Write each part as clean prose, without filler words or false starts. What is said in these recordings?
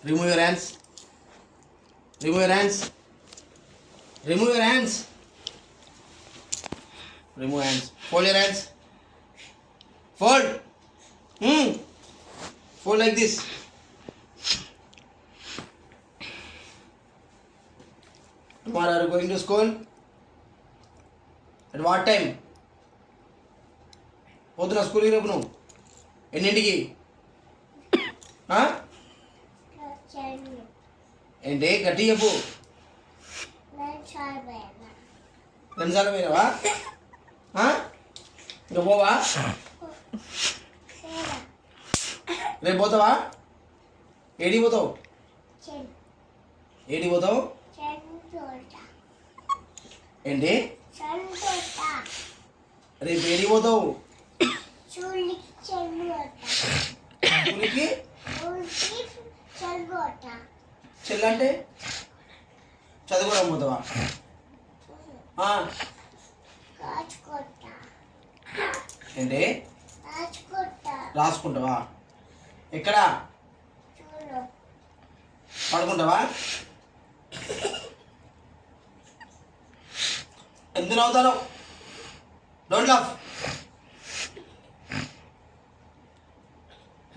Remove your hands. Remove your hands. Remove your hands. Remove hands. Fold your hands. Fold. Fold like this. Tomorrow are you going to school? At what time? పొద్దున స్కూల్కి రేపు నువ్వు ఎన్నింటికి? ఏంటి గట్టి చెప్పు. 2 సార్లు పోయినావా? ఇంకా పోవా? రేపు పోతావా? ఏడికి పోతావు? ఏడికి పోతావు? ఏంటి రేపు ఏడికి పోతావు? చెల్లంటే చదువుకోవడం పోతావా? ఏంటి రాసుకుంటావా? ఎక్కడ పడుకుంటావా? ఎంత నవ్వుతావు? Don't laugh.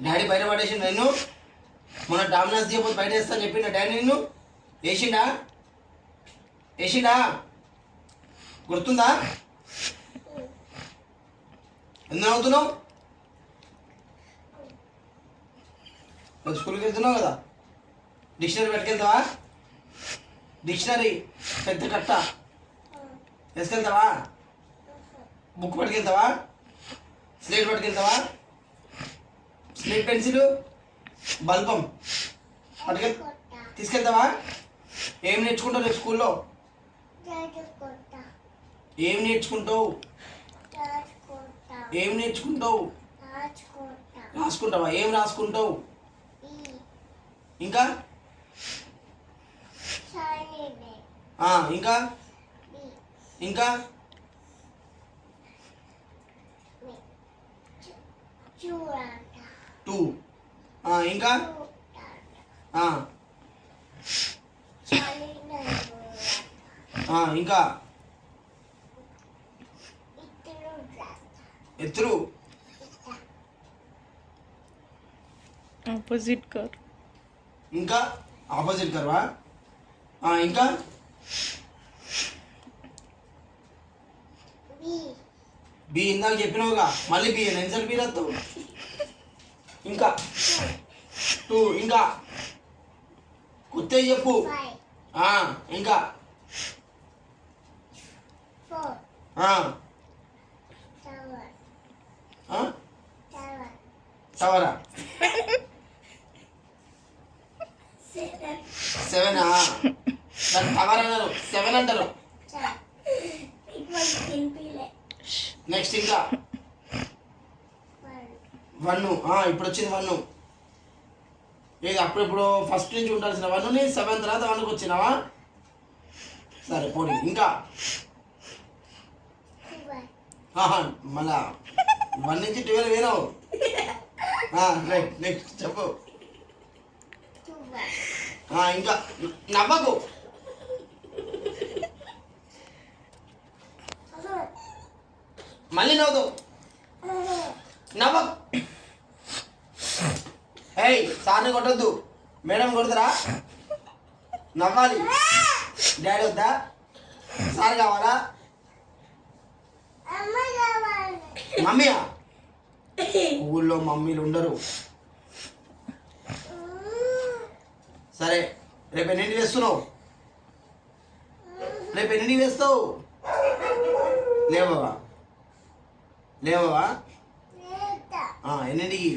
డాడీ బయట పడేసిండు నిన్ను. మొన్న డామినాస్ దిగపోతే బయట వేస్తా చెప్పిండ డాడీ నిన్ను. వేసిండా గుర్తుందా? ఎందుకు నవ్వుతున్నావు? నువ్వు స్కూల్కి వెళ్తున్నావు కదా, డిక్షనరీ పట్టుకెళ్తావా? డిక్షనరీ పెద్ద కట్ట వేసుకెళ్తావా? బుక్ పట్టుకెళ్తావా? స్లేట్ పట్టుకెళ్తావా? స్లేట్ పెన్సిల్ బల్బం తీసుకెళ్తావా? ఏం నేర్చుకుంటావు రేపు స్కూల్లో? ఏం నేర్చుకుంటావు? ఏం నేర్చుకుంటావు? రాసుకుంటావా? ఏం రాసుకుంటావు? ఇంకా ఇంకా ఇంకా 2 ఇంకా ఇంకా ఎత్తురు ఆపోజిట్ కర్. ఇంకా ఆపోజిట్ కర్వా? ఇంకా బి ఇందాక చెప్పినావుగా, మళ్ళీ బి ఎన్నిసార్లు బి రాస్తావు? ఇంకా 2 ఇంకా కొత్త చెప్పు. ఇంకా టవరా? 7 దాన్ని టవర్ అన్నారు, 7 అంటారు. నెక్స్ట్ ఇంకా 1. ఇప్పుడు వచ్చింది 1. ఏది అప్పుడెప్పుడు ఫస్ట్ నుంచి ఉండాల్సిన 1ని 7 తర్వాత 1కి వచ్చినావా? సరే పోనీ. ఇంకా మళ్ళా 1 నుంచి 12 వేరావు. రైట్. నెక్స్ట్ చెప్పు. ఇంకా నవ్వకు. మళ్ళీ నవ్వుతావు. నవ్వకు. ఏయ్ సార్ని కొట్టద్దు, మేడం కొడతారా? నవ్వాలి. డాడీ వద్దా? సార్ కావాలా? మమ్మీయా? ఊళ్ళో మమ్మీలు ఉండరు. సరే రేపు ఎన్నింటికి వేస్తున్నావు? రేపు ఎన్నింటికి వేస్తావు? లేవవా? ఎన్నింటికి?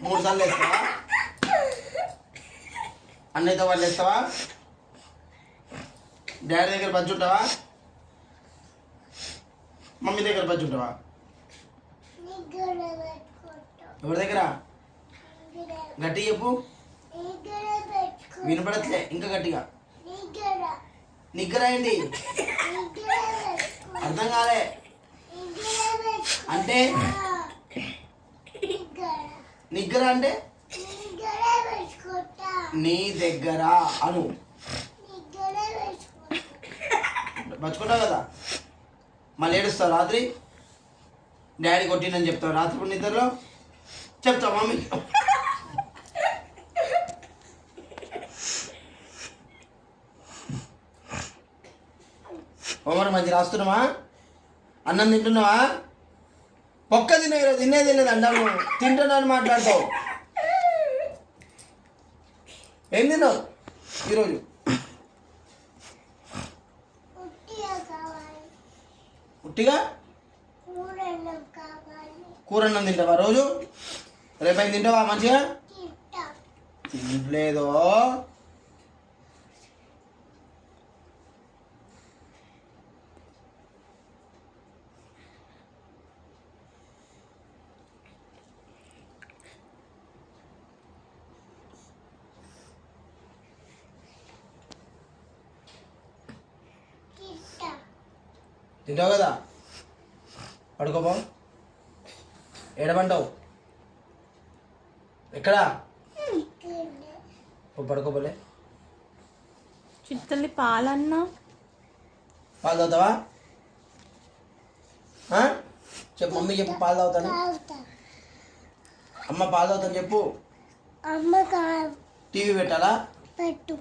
3 సార్లు వేస్తావా? అన్నయ్యతో వాళ్ళు వేస్తావా? డాడీ దగ్గర పంచుంటావా? మమ్మీ దగ్గర పంచుంటావా? ఎవరి దగ్గర? గట్టి చెప్పు. వినపడట్లే, ఇంకా గట్టిగా. నిగ్గర ఏంటి? అర్థం కాలే అంటే. నిగ్గర అంటే నీ దగ్గర అను. మర్చుకుంటావు కదా, మళ్ళీ ఏడుస్తావు రాత్రి. డాడీ కొట్టిందని చెప్తావు రాత్రి ఇప్పుడు నిద్రలో చెప్తావు మమ్మీ. హోంవర్క్ మంచి రాస్తున్నావా? అన్నం తింటున్నావా? పొక్క తినే ఈరోజు తినేది లేదు. అన్నం తింటున్నాను మాట్లాడతావు. ఏం తిన్నావు ఈరోజు? ఉట్టిగా కూర అన్నం తింటావా రోజు? రేపైనా తింటావా మంచిగా? తినలేదో తింటావు కదా, పడుకోపో. ఏడమంటావు? ఎక్కడా? పడుకోపోలే. చిట్టల్లి పాలన్నా పాలు తాగుతావా? చెప్పు మమ్మీ, చెప్పు పాలు తాగుతాను. అమ్మ పాలు తాగుతాను చెప్పు. అమ్మ టీవీ పెట్టాలా? పెట్టు.